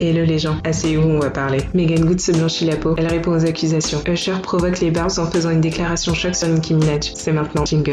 Hello les gens, asseyez-vous, on va parler. Meagan Good se blanchit la peau, elle répond aux accusations. Usher provoque les Barbs en faisant une déclaration choc sur Nicki Minaj. C'est maintenant, jingle.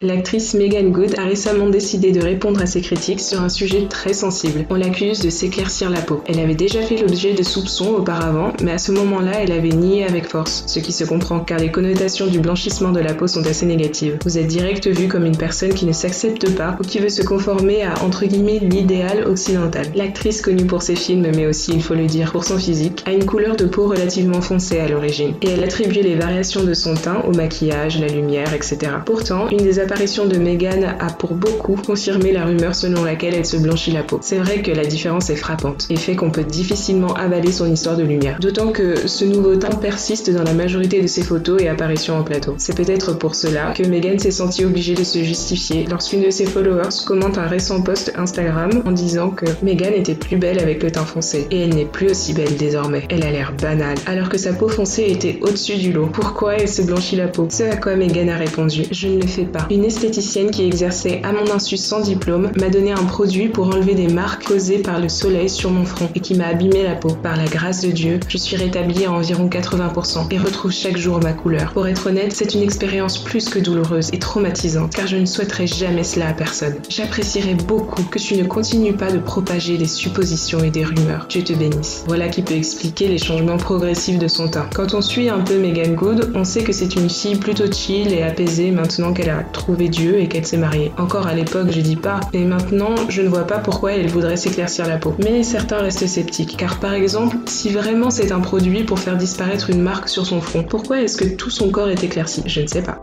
L'actrice Meagan Good a récemment décidé de répondre à ses critiques sur un sujet très sensible. On l'accuse de s'éclaircir la peau. Elle avait déjà fait l'objet de soupçons auparavant, mais à ce moment-là, elle avait nié avec force, ce qui se comprend car les connotations du blanchissement de la peau sont assez négatives. Vous êtes direct vue comme une personne qui ne s'accepte pas ou qui veut se conformer à entre guillemets l'idéal occidental. L'actrice, connue pour ses films, mais aussi, il faut le dire, pour son physique, a une couleur de peau relativement foncée à l'origine, et elle attribue les variations de son teint au maquillage, la lumière, etc. Pourtant, une des apparitions de Meagan a pour beaucoup confirmé la rumeur selon laquelle elle se blanchit la peau. C'est vrai que la différence est frappante et fait qu'on peut difficilement avaler son histoire de lumière. D'autant que ce nouveau teint persiste dans la majorité de ses photos et apparitions en plateau. C'est peut-être pour cela que Meagan s'est sentie obligée de se justifier lorsqu'une de ses followers commente un récent post Instagram en disant que Meagan était plus belle avec le teint foncé et elle n'est plus aussi belle désormais. Elle a l'air banale alors que sa peau foncée était au-dessus du lot. Pourquoi elle se blanchit la peau? Ce à quoi Meagan a répondu: je ne le fais pas. Une esthéticienne qui exerçait à mon insu sans diplôme m'a donné un produit pour enlever des marques causées par le soleil sur mon front et qui m'a abîmé la peau. Par la grâce de Dieu, je suis rétablie à environ 80% et retrouve chaque jour ma couleur. Pour être honnête, c'est une expérience plus que douloureuse et traumatisante car je ne souhaiterais jamais cela à personne. J'apprécierais beaucoup que tu ne continues pas de propager des suppositions et des rumeurs. Dieu te bénisse. Voilà qui peut expliquer les changements progressifs de son teint. Quand on suit un peu Meagan Good, on sait que c'est une fille plutôt chill et apaisée maintenant qu'elle a trouvé Dieu et qu'elle s'est mariée. Encore à l'époque, je dis pas, mais maintenant, je ne vois pas pourquoi elle voudrait s'éclaircir la peau. Mais certains restent sceptiques, car par exemple, si vraiment c'est un produit pour faire disparaître une marque sur son front, pourquoi est-ce que tout son corps est éclairci? Je ne sais pas.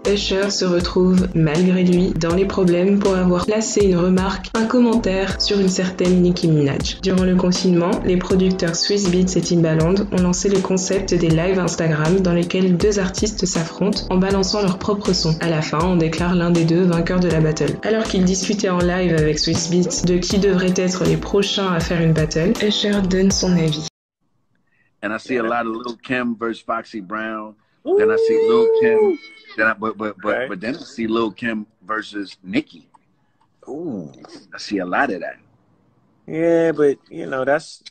Usher se retrouve, malgré lui, dans les problèmes pour avoir placé une remarque, un commentaire sur une certaine Nicki Minaj. Durant le confinement, les producteurs Swizz Beatz et Timbaland ont lancé le concept des lives Instagram dans lesquels deux artistes s'affrontent en balançant leur propre son. À la fin, on déclare l'un des deux vainqueur de la battle. Alors qu'ils discutaient en live avec Swizz Beatz de qui devraient être les prochains à faire une battle, Usher donne son avis. And I see a lot of Lil' Kim versus Foxy Brown. Then I see Lil' Kim. But then I see Lil' Kim versus Nicki. Ooh. I see a lot of that. Yeah, but you know that's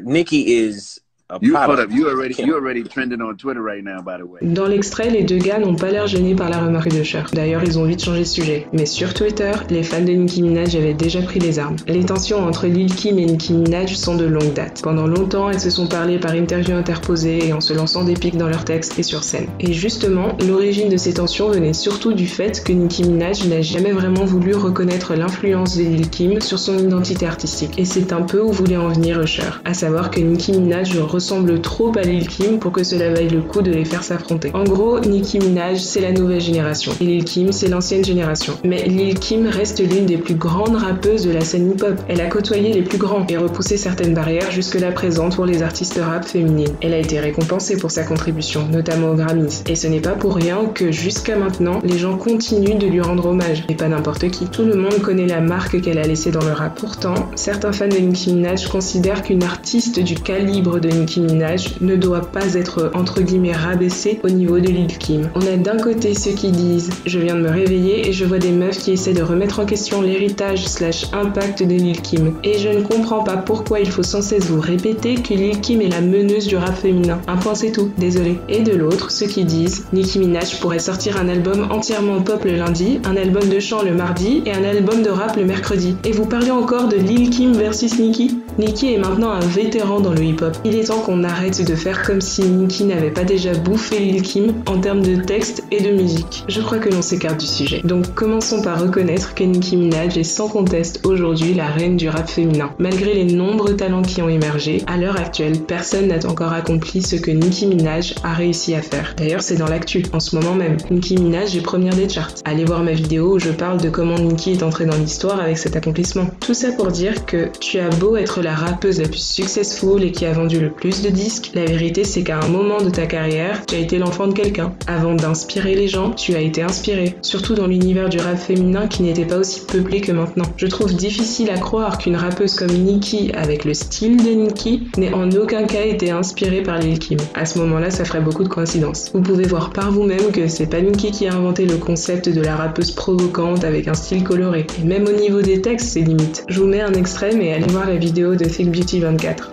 Nicki is a product. You already trending on Twitter right now, by the way. Dans l'extrait, les deux gars n'ont pas l'air gênés par la remarque d'Usher. D'ailleurs, ils ont vite changé de sujet. Mais sur Twitter, les fans de Nicki Minaj avaient déjà pris les armes. Les tensions entre Lil Kim et Nicki Minaj sont de longue date. Pendant longtemps, elles se sont parlé par interviews interposées et en se lançant des pics dans leurs textes et sur scène. Et justement, l'origine de ces tensions venait surtout du fait que Nicki Minaj n'a jamais vraiment voulu reconnaître l'influence de Lil Kim sur son identité artistique. Et c'est un peu où voulait en venir Usher. À savoir que Nicki Minaj ressemble trop à Lil Kim pour que cela vaille le coup de les faire s'affronter. En gros, Nicki Minaj, c'est la nouvelle génération et Lil Kim, c'est l'ancienne génération. Mais Lil Kim reste l'une des plus grandes rappeuses de la scène hip-hop. Elle a côtoyé les plus grands et repoussé certaines barrières jusque-là présentes pour les artistes rap féminines. Elle a été récompensée pour sa contribution, notamment aux Grammys. Et ce n'est pas pour rien que jusqu'à maintenant, les gens continuent de lui rendre hommage. Et pas n'importe qui. Tout le monde connaît la marque qu'elle a laissée dans le rap. Pourtant, certains fans de Nicki Minaj considèrent qu'une artiste du calibre de Nicki Minaj ne doit pas être entre guillemets rabaissée au niveau de Lil Kim. On a d'un côté ceux qui disent « je viens de me réveiller et je vois des meufs qui essaient de remettre en question l'héritage / impact de Lil Kim. Et je ne comprends pas pourquoi il faut sans cesse vous répéter que Lil Kim est la meneuse du rap féminin. Un point c'est tout, désolé. » Et de l'autre, ceux qui disent « Nicki Minaj pourrait sortir un album entièrement pop le lundi, un album de chant le mardi et un album de rap le mercredi. Et vous parlez encore de Lil Kim versus Nicki ? Nicki est maintenant un vétéran dans le hip-hop. Il est temps qu'on arrête de faire comme si Nicki n'avait pas déjà bouffé Lil Kim en termes de texte et de musique. Je crois que l'on s'écarte du sujet. Donc commençons par reconnaître que Nicki Minaj est sans conteste aujourd'hui la reine du rap féminin. Malgré les nombreux talents qui ont émergé, à l'heure actuelle, personne n'a encore accompli ce que Nicki Minaj a réussi à faire. D'ailleurs, c'est dans l'actu, en ce moment même. Nicki Minaj est première des charts. Allez voir ma vidéo où je parle de comment Nicki est entrée dans l'histoire avec cet accomplissement. Tout ça pour dire que tu as beau être être la rappeuse la plus successful et qui a vendu le plus de disques, la vérité c'est qu'à un moment de ta carrière, tu as été l'enfant de quelqu'un. Avant d'inspirer les gens, tu as été inspiré. Surtout dans l'univers du rap féminin qui n'était pas aussi peuplé que maintenant. Je trouve difficile à croire qu'une rappeuse comme Nicki, avec le style de Nicki, n'ait en aucun cas été inspirée par Lil Kim. À ce moment-là, ça ferait beaucoup de coïncidences. Vous pouvez voir par vous-même que c'est pas Nicki qui a inventé le concept de la rappeuse provocante avec un style coloré. Et même au niveau des textes, c'est limite. Je vous mets un extrait, mais allez voir la vidéo de Thick Beauty 24.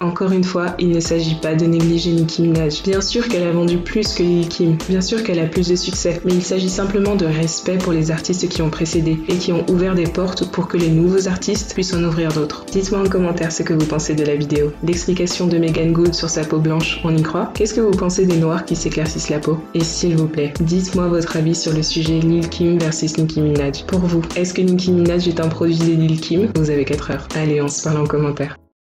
Encore une fois, il ne s'agit pas de négliger Nicki Minaj. Bien sûr qu'elle a vendu plus que Lil Kim, bien sûr qu'elle a plus de succès, mais il s'agit simplement de respect pour les artistes qui ont précédé et qui ont ouvert des portes pour que les nouveaux artistes puissent en ouvrir d'autres. Dites-moi en commentaire ce que vous pensez de la vidéo. L'explication de Meagan Good sur sa peau blanche, on y croit? Qu'est-ce que vous pensez des noirs qui s'éclaircissent la peau? Et s'il vous plaît, dites-moi votre avis sur le sujet Lil Kim versus Nicki Minaj. Pour vous, est-ce que Nicki Minaj est un produit de Lil Kim? Vous avez 4 heures. Allez, on se parle en commentaire.